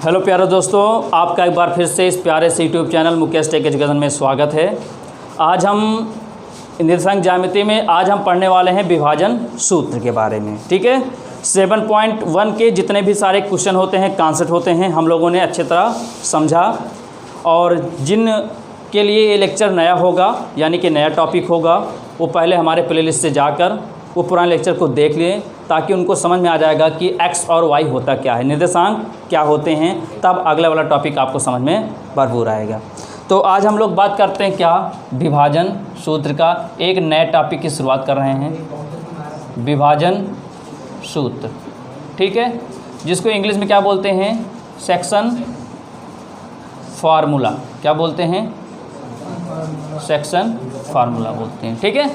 Hello प्यारे दोस्तों, आपका एक बार फिर से इस प्यारे से YouTube channel Mukesh tech education में स्वागत है। आज हम निर्देशांक ज्यामिति में आज हम पढ़ने वाले हैं विभाजन सूत्र के बारे में। ठीक है, 7.1 के जितने भी सारे क्वेश्चन होते हैं, कॉन्सेप्ट होते हैं, हम लोगों ने अच्छी तरह समझा। और जिन के लिए ये लेक्चर नया होगा यानी कि नया टॉपिक होगा, वो पहले हमारे प्लेलिस्ट से जाकर वो पुराने लेक्चर को देख लें, ताकि उनको समझ में आ जाएगा कि एक्स और वाई होता क्या है, निर्देशांक क्या होते हैं। तब अगला वाला टॉपिक आपको समझ में भरपूर आएगा। तो आज हम लोग बात करते हैं क्या, विभाजन सूत्र का एक नए टॉपिक की शुरुआत कर रहे हैं, विभाजन सूत्र। ठीक है, जिसको इंग्लिश में क्या बोलते हैं, सेक्शन फार्मूला। क्या बोलते हैं, सेक्शन फार्मूला बोलते हैं। ठीक है,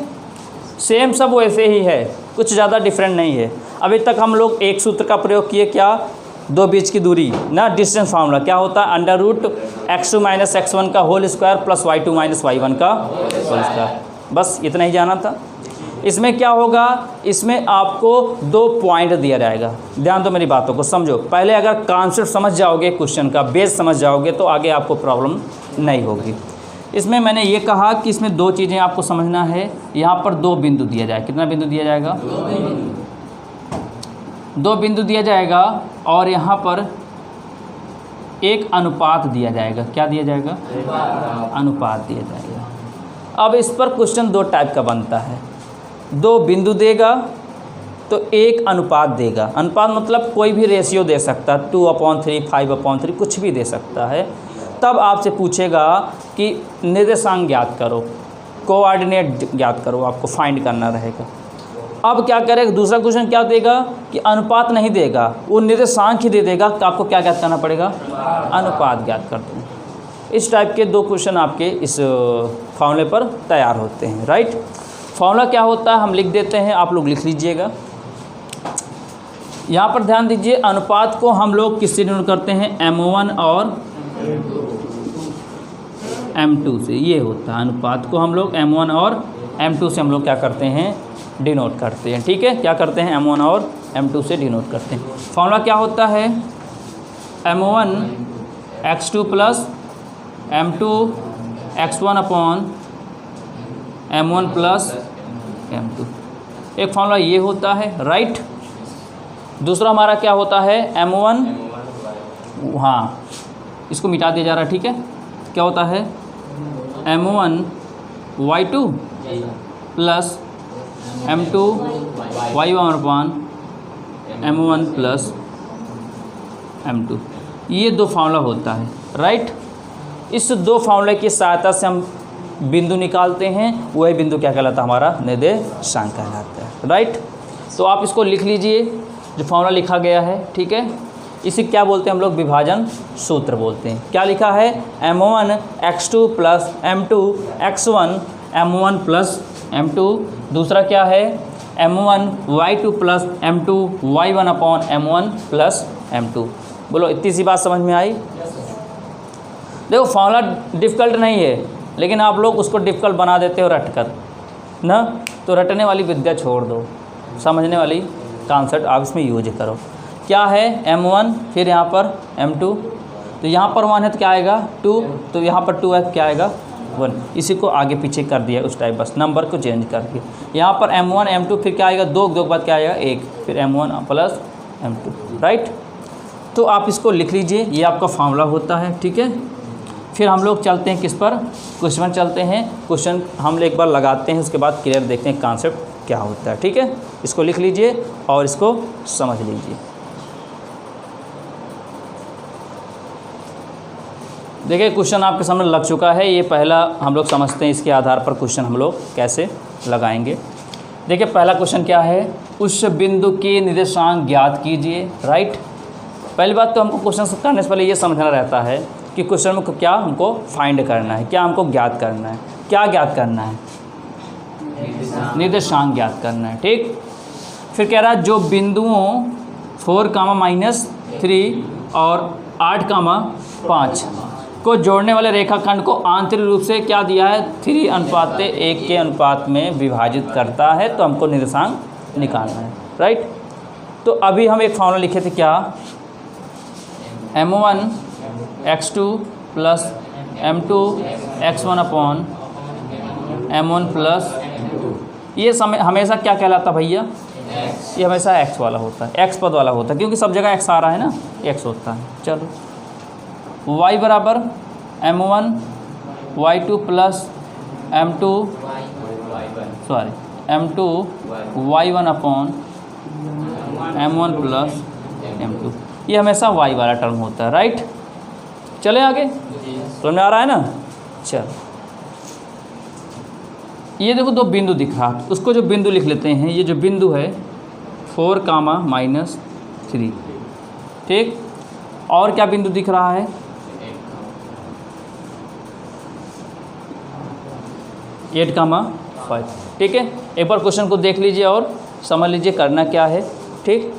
सेम सब वैसे ही है, कुछ ज़्यादा डिफरेंट नहीं है। अभी तक हम लोग एक सूत्र का प्रयोग किए, क्या, दो बीच की दूरी ना, डिस्टेंस फार्मूला। क्या होता है, under root x2 minus x1 का whole square plus y2 minus y1 का होल स्क्वायर। बस इतना ही जाना था। इसमें क्या होगा, इसमें आपको 2 पॉइंट दिया जाएगा। ध्यान दो, मेरी बातों को समझो। पहले अगर कॉन्सेप्ट समझ जाओगे, क्वेश्चन का बेस समझ जाओगे, तो आगे आपको प्रॉब्लम नहीं होगी। इसमें मैंने ये कहा कि इसमें 2 चीज़ें आपको समझना है। यहाँ पर 2 बिंदु दिया जाए, कितना बिंदु दिया जाएगा, 2 बिंदु दिया जाएगा। और यहाँ पर एक अनुपात दिया जाएगा। क्या दिया जाएगा, अनुपात दिया जाएगा। अब इस पर क्वेश्चन 2 टाइप का बनता है। 2 बिंदु देगा तो एक अनुपात देगा। अनुपात मतलब कोई भी रेशियो दे सकता है, 2/3, 5/3, कुछ भी दे सकता है। तब आपसे पूछेगा कि निर्देशांक ज्ञात करो, कोऑर्डिनेट ज्ञात करो, आपको फाइंड करना रहेगा। अब क्या करेगा, दूसरा क्वेश्चन क्या देगा कि अनुपात नहीं देगा, वो निर्देशांक ही दे देगा। तो आपको क्या ज्ञात करना पड़ेगा, अनुपात ज्ञात कर दो। इस टाइप के 2 क्वेश्चन आपके इस फॉर्मूले पर तैयार होते हैं। राइट, फॉर्मूला क्या होता है हम लिख देते हैं, आप लोग लिख लीजिएगा। यहाँ पर ध्यान दीजिए, अनुपात को हम लोग किससे डिनोट करते हैं, M1 और M2 से। ये होता है अनुपात को हम लोग M1 और M2 से हम लोग क्या करते हैं, डिनोट करते हैं। ठीक है, क्या करते हैं, M1 और M2 से डिनोट करते हैं। फॉर्मूला क्या होता है, M1 x2 plus M2 x1 upon M1 plus M2। एक फॉर्मूला ये होता है। राइट, दूसरा हमारा क्या होता है, M1, हाँ इसको मिटा दिया जा रहा है। ठीक है, क्या होता है, M1 y2 plus M2 y1 upon M1 plus M2। ये 2 फार्मूला होता है। राइट, इस 2 फार्मूले की सहायता से हम बिंदु निकालते हैं। वही बिंदु क्या कहलाता है, हमारा निर्देशांक कहलाता है। राइट, तो आप इसको लिख लीजिए जो फार्मूला लिखा गया है। ठीक है, इसे क्या बोलते हैं हम लोग, विभाजन सूत्र बोलते हैं। क्या लिखा है, M1 x2 plus M2 x1 M1 plus M2। दूसरा क्या है, M1 y2 plus M2 y1 upon M1 plus M2। बोलो, इतनी सी बात समझ में आई। देखो, फार्मूला डिफ़िकल्ट नहीं है, लेकिन आप लोग उसको डिफ़िकल्ट बना देते हो रट कर ना। तो रटने वाली विद्या छोड़ दो, समझने वाली कॉन्सेप्ट आप इसमें यूज करो। क्या है, M1, फिर यहाँ पर M2, तो यहाँ पर 1 है तो क्या आएगा, 2, तो यहाँ पर 2 है क्या आएगा, 1। इसी को आगे पीछे कर दिया उस टाइप, बस नंबर को चेंज करके। यहाँ पर M1 M2 फिर क्या आएगा, 2 के बाद क्या आएगा, 1, फिर M1 प्लस M2। राइट, तो आप इसको लिख लीजिए, ये आपका फार्मूला होता है। ठीक है, फिर हम लोग चलते हैं किस पर, क्वेश्चन चलते हैं। क्वेश्चन हम एक बार लगाते हैं, उसके बाद क्लियर देखते हैं कॉन्सेप्ट क्या होता है। ठीक है, इसको लिख लीजिए और इसको समझ लीजिए। देखिए, क्वेश्चन आपके सामने लग चुका है। ये पहला हम लोग समझते हैं, इसके आधार पर क्वेश्चन हम लोग कैसे लगाएंगे। देखिए, पहला क्वेश्चन क्या है, उस बिंदु के निर्देशांक ज्ञात कीजिए। राइट, पहली बात तो हमको क्वेश्चन करने से पहले ये समझना रहता है कि क्वेश्चन में क्या हमको फाइंड करना है, क्या हमको ज्ञात करना है। क्या ज्ञात करना है, निर्देशांक ज्ञात करना है। ठीक, फिर कह रहा है जो बिंदुओं 4, -3 और 8, 5 को जोड़ने वाले रेखाखंड को आंतरिक रूप से क्या दिया है, 3:1 के अनुपात में विभाजित करता है। तो हमको निर्देशांक निकालना है। राइट, तो अभी हम एक फॉर्मूला लिखे थे, क्या, m1 x2 plus m2 x1 upon m1 plus, ये समय हमेशा क्या कहलाता भैया, ये हमेशा x वाला होता है, x पद वाला होता है, क्योंकि सब जगह x आ रहा है ना, x होता है। चलो y बराबर m1 y2 plus m2 y1 upon m1 plus m2, ये हमेशा y वाला टर्म होता है, राइट। चले आगे, समझ में आ रहा है ना। चल ये देखो दो बिंदु दिख रहा है, उसको जो बिंदु लिख लेते हैं, ये जो बिंदु है 4, -3, ठीक। और क्या बिंदु दिख रहा है, 8, 5, ठीक है। एक बार क्वेश्चन को देख लीजिए और समझ लीजिए करना क्या है, ठीक।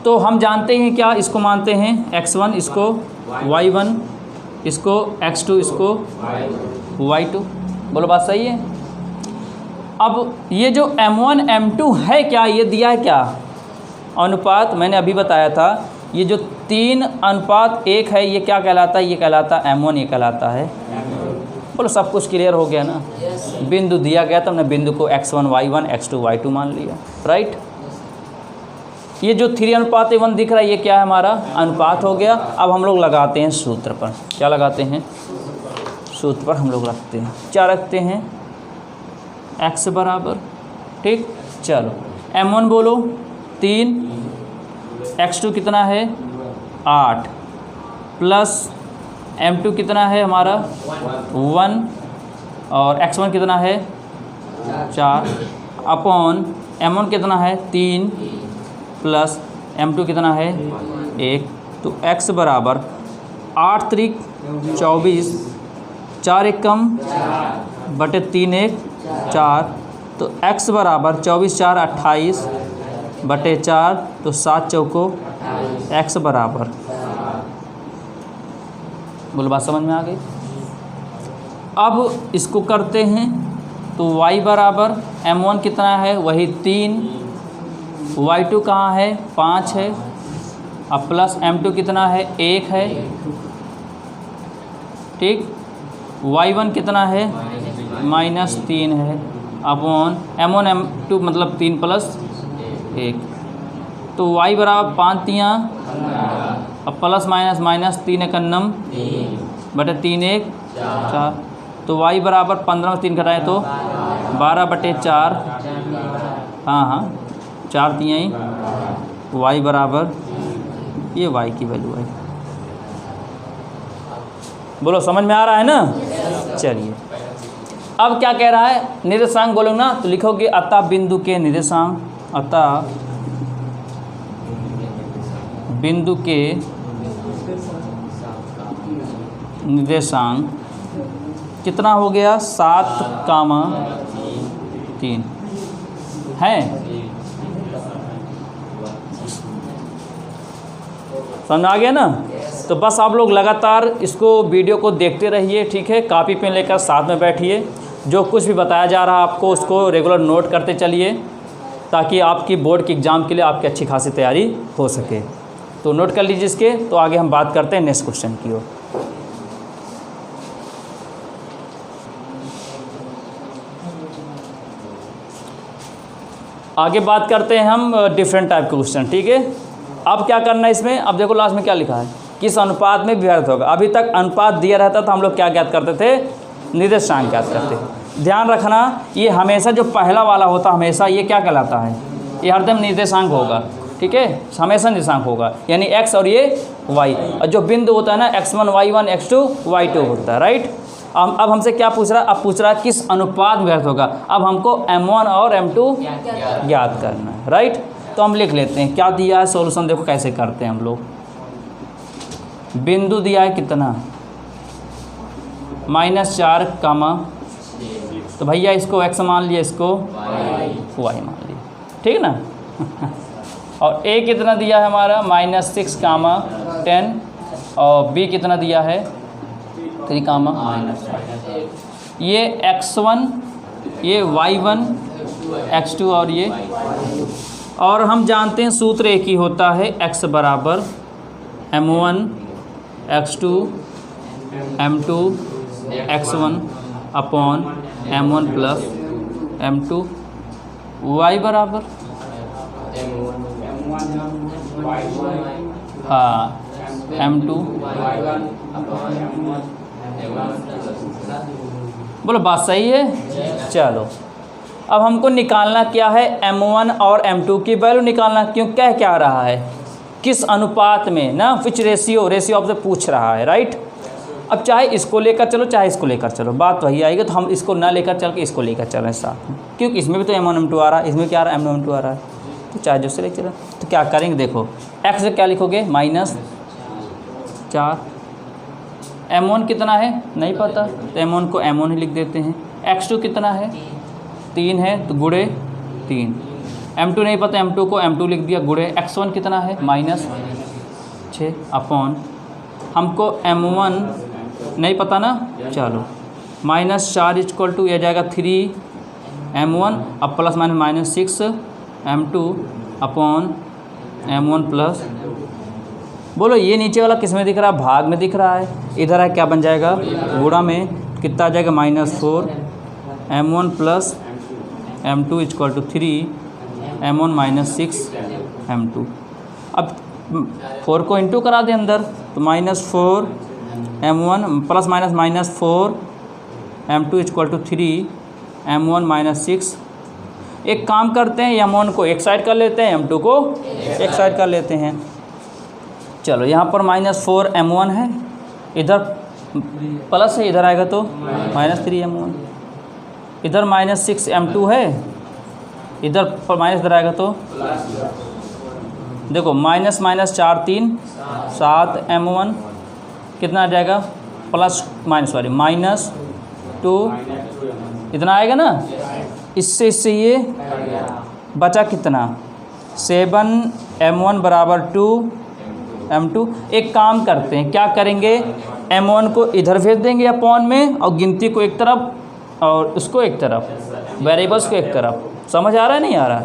तो हम जानते हैं क्या, इसको मानते हैं x1, इसको y1, इसको x2, इसको y2। बोलो बात सही है। अब ये जो m1 m2 है क्या, ये दिया है क्या, अनुपात। मैंने अभी बताया था ये जो 3:1 है, ये क्या कहलाता है, ये कहलाता है m1, ये कहलाता है। बोलो सब कुछ क्लियर हो गया ना। बिंदु दिया गया तो हमने बिंदु को x1 y1 x2 y2 मान लिया, राइट। ये जो 3:1 दिख रहा है, ये क्या है, हमारा अनुपात हो गया। अब हम लोग लगाते हैं सूत्र पर, क्या लगाते हैं, सूत्र पर हम लोग रखते हैं, क्या रखते हैं, x बराबर, ठीक। चलो m1 बोलो 3, x2 कितना है 8, प्लस m2 कितना है हमारा 1, और x1 कितना है 4, अपॉन m1 कितना है 3, प्लस m2 कितना है 1। तो x बराबर 8 त्रिक 24, 4 एकम बटे 3 1 4, तो x बराबर 24 4 28 बटे 4, तो 7 चौको x बराबर, बोलो बात समझ में आ गई। अब इसको करते हैं तो y बराबर m1 कितना है, वही 3, y2 कहाँ है 5 है, अब प्लस m2 कितना है 1 है, ठीक। y1 कितना है -3 है, अपॉन m1 m2 मतलब 3 प्लस 1, तो y बराबर 5 तियाँ, अब प्लस माइनस 3 एकन्नम बटे 3 1 4, तो y बराबर 15 में 3 घटाएँ तो 12 बटे 4, हाँ 4 तियाई, y बराबर, ये y की वैल्यू है। बोलो समझ में आ रहा है ना। चलिए अब क्या कह रहा है, निर्देशांक बोलो ना, तो लिखोगे अतः बिंदु के निर्देशांक, अतः बिंदु के निर्देशांक कितना हो गया 7, 3 है। समझ आ गया ना। तो बस आप लोग लगातार इसको वीडियो को देखते रहिए, ठीक है। कॉपी पेन लेकर साथ में बैठिए, जो कुछ भी बताया जा रहा है आपको उसको रेगुलर नोट करते चलिए, ताकि आपकी बोर्ड के एग्ज़ाम के लिए आपकी अच्छी खासी तैयारी हो सके। तो नोट कर लीजिए इसके। तो आगे हम बात करते हैं नेक्स्ट क्वेश्चन की ओर। आगे बात करते हैं हम डिफरेंट टाइप के क्वेश्चन, ठीक है। अब क्या करना है इसमें, अब देखो लास्ट में क्या लिखा है, किस अनुपात में विभाजित होगा। अभी तक अनुपात दिया रहता था, हम लोग क्या ज्ञात करते थे, निर्देशांक ज्ञात करते थे। ध्यान रखना, ये हमेशा जो पहला वाला होता हमेशा ये क्या कहलाता है, ये हरदम निर्देशांक होगा, ठीक है, हमेशा निर्देशांक होगा, यानी x और ये y। और जो बिंदु होता है ना x1 y1 x2 y2 होता है, राइट। अब हमसे क्या पूछ रहा है, अब पूछ रहा है किस अनुपात में व्यर्थ होगा। अब हमको m1 और m2 ज्ञात करना है, राइट। तो हम लिख लेते हैं क्या दिया है सॉल्यूशन, देखो कैसे करते हैं हम लोग। बिंदु दिया है कितना -4, तो भैया इसको x मान लिया, इसको y मान लिया, ठीक ना। और a कितना दिया है हमारा -6, 10, और b कितना दिया है 3, -5। ये x1, ये y1 x2 और ये y2, और हम जानते हैं सूत्र एक ही होता है, x बराबर m1 x2 m2 x1 upon m1 plus m2 y बराबर हाँ m2 बोलो बात सही है। चलो अब हमको निकालना क्या है, m1 और m2 की वैल्यू निकालना। क्यों, क्या रहा है, किस अनुपात में ना, विच रेशियो ऑफ द पूछ रहा है, राइट। अब चाहे इसको लेकर चलो चाहे इसको लेकर चलो, बात वही आएगी। तो हम इसको ना लेकर चल के इसको लेकर चल रहे हैं साथ में, क्योंकि इसमें भी तो m1 m2 आ रहा है, इसमें क्या आ रहा है m1 m2 आ रहा है, तो चाहे जो से लेकर चलो। तो क्या करेंगे, देखो x से क्या लिखोगे -4, m1 कितना है नहीं पता, तो m1 को m1 ही लिख देते हैं। x2 कितना है 3 है, तो गुणे 3। m2 नहीं पता, m2 को m2 लिख दिया, गुणे x1 कितना है -6 अपॉन हमको m1 नहीं पता ना, चलो -4 इक्वल टू यह जाएगा 3m1 अब plus minus -6 m2 upon m1 plus, बोलो ये नीचे वाला किस में दिख रहा है, भाग में दिख रहा है। इधर है क्या बन जाएगा, गुणा में कितना आ जाएगा -4 m1 plus m2 equal to 3 m1 -6 m2। अब 4 को इंटू करा दे अंदर, तो -4 m1 plus minus -4 m2 equal to 3 m1 -6। एक काम करते हैं, m1 को एक साइड कर लेते हैं, m2 को एक साइड कर लेते हैं। चलो यहाँ पर -4 m1 है, इधर प्लस है, इधर आएगा तो -3 m1, इधर -6 m2 है, इधर माइनस इधर आएगा तो देखो -4 3 7 m1 कितना आ जाएगा, प्लस -2 इतना आएगा ना। इससे ये बचा कितना 7 m1 बराबर 2 m2। एक काम करते हैं, क्या करेंगे, m1 को इधर भेज देंगे अपॉन में, और गिनती को एक तरफ और उसको एक तरफ, वेरिएबल्स को एक तरफ। समझ आ रहा है नहीं आ रहा,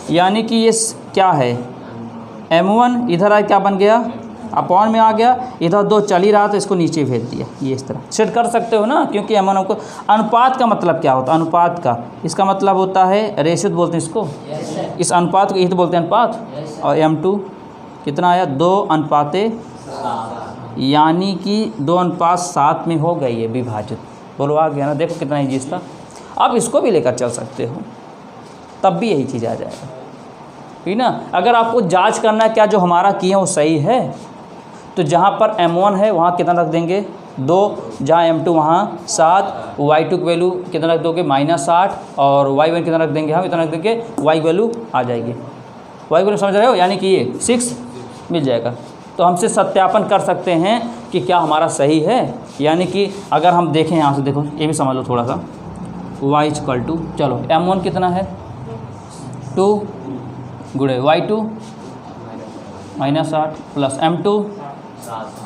यानी कि ये क्या है, m1 इधर आ क्या बन गया, अपॉन में आ गया, इधर 2 चल ही रहा तो इसको नीचे भेज दिया। ये इस तरह सेट कर सकते हो ना, क्योंकि m1 को अनुपात का मतलब क्या होता है, अनुपात का इसका मतलब होता है रेशियो बोलते हैं इसको, इस अनुपात को यही तो बोलते हैं अनुपात। और m2 कितना आया 2:7, यानी कि 2:7 में हो गई है विभाजित। बोलो आ गया ना, देखो कितना ईजी था। आप इसको भी लेकर चल सकते हो, तब भी यही चीज़ आ जाएगा, ठीक ना। अगर आपको जांच करना है क्या जो हमारा किए वो सही है, तो जहाँ पर m1 है वहाँ कितना रख देंगे 2, जहाँ m2 वहाँ 7, y2 की वैल्यू कितना रख दोगे -8, और y1 कितना रख देंगे हम इतना रख देंगे, y वैल्यू आ जाएगी, y वैल्यू समझ रहे हो, यानी कि ये 6 मिल जाएगा। तो हमसे सत्यापन कर सकते हैं कि क्या हमारा सही है। यानी कि अगर हम देखें यहाँ से, देखो ये भी समझ लो थोड़ा सा, y इक्वल टू, चलो m1 कितना है 2 गुणे y2 -8 plus m2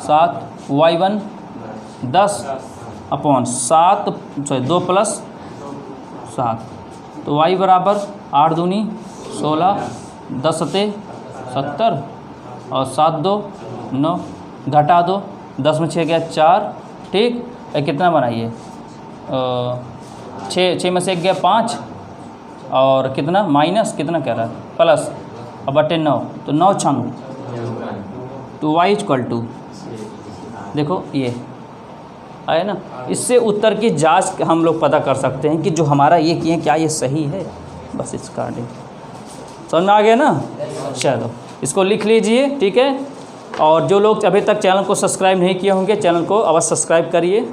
7 y1 10 upon 2 plus 7, तो y बराबर 8 दूनी 16, 10 सते 70 और 7 2 9, घटा दो 10 में 6 गया 4, ठीक। कितना बनाइए 6 में से 1 गया 5, और कितना माइनस कितना कह रहा है प्लस, और बटे 9, तो 9 छंग, तो y इक्वल टू देखो ये आया ना। इससे उत्तर की जांच हम लोग पता कर सकते हैं कि जो हमारा ये किए क्या ये सही है। बस इसका समझ में आ गया ना। चलो इसको लिख लीजिए, ठीक है। और जो लोग अभी तक चैनल को सब्सक्राइब नहीं किए होंगे, चैनल को अवश्य सब्सक्राइब करिए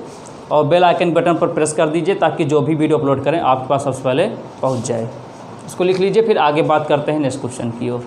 और बेल आइकन बटन पर प्रेस कर दीजिए, ताकि जो भी वीडियो अपलोड करें आपके पास सबसे पहले पहुंच जाए। इसको लिख लीजिए, फिर आगे बात करते हैं नेक्स्ट क्वेश्चन की ओर।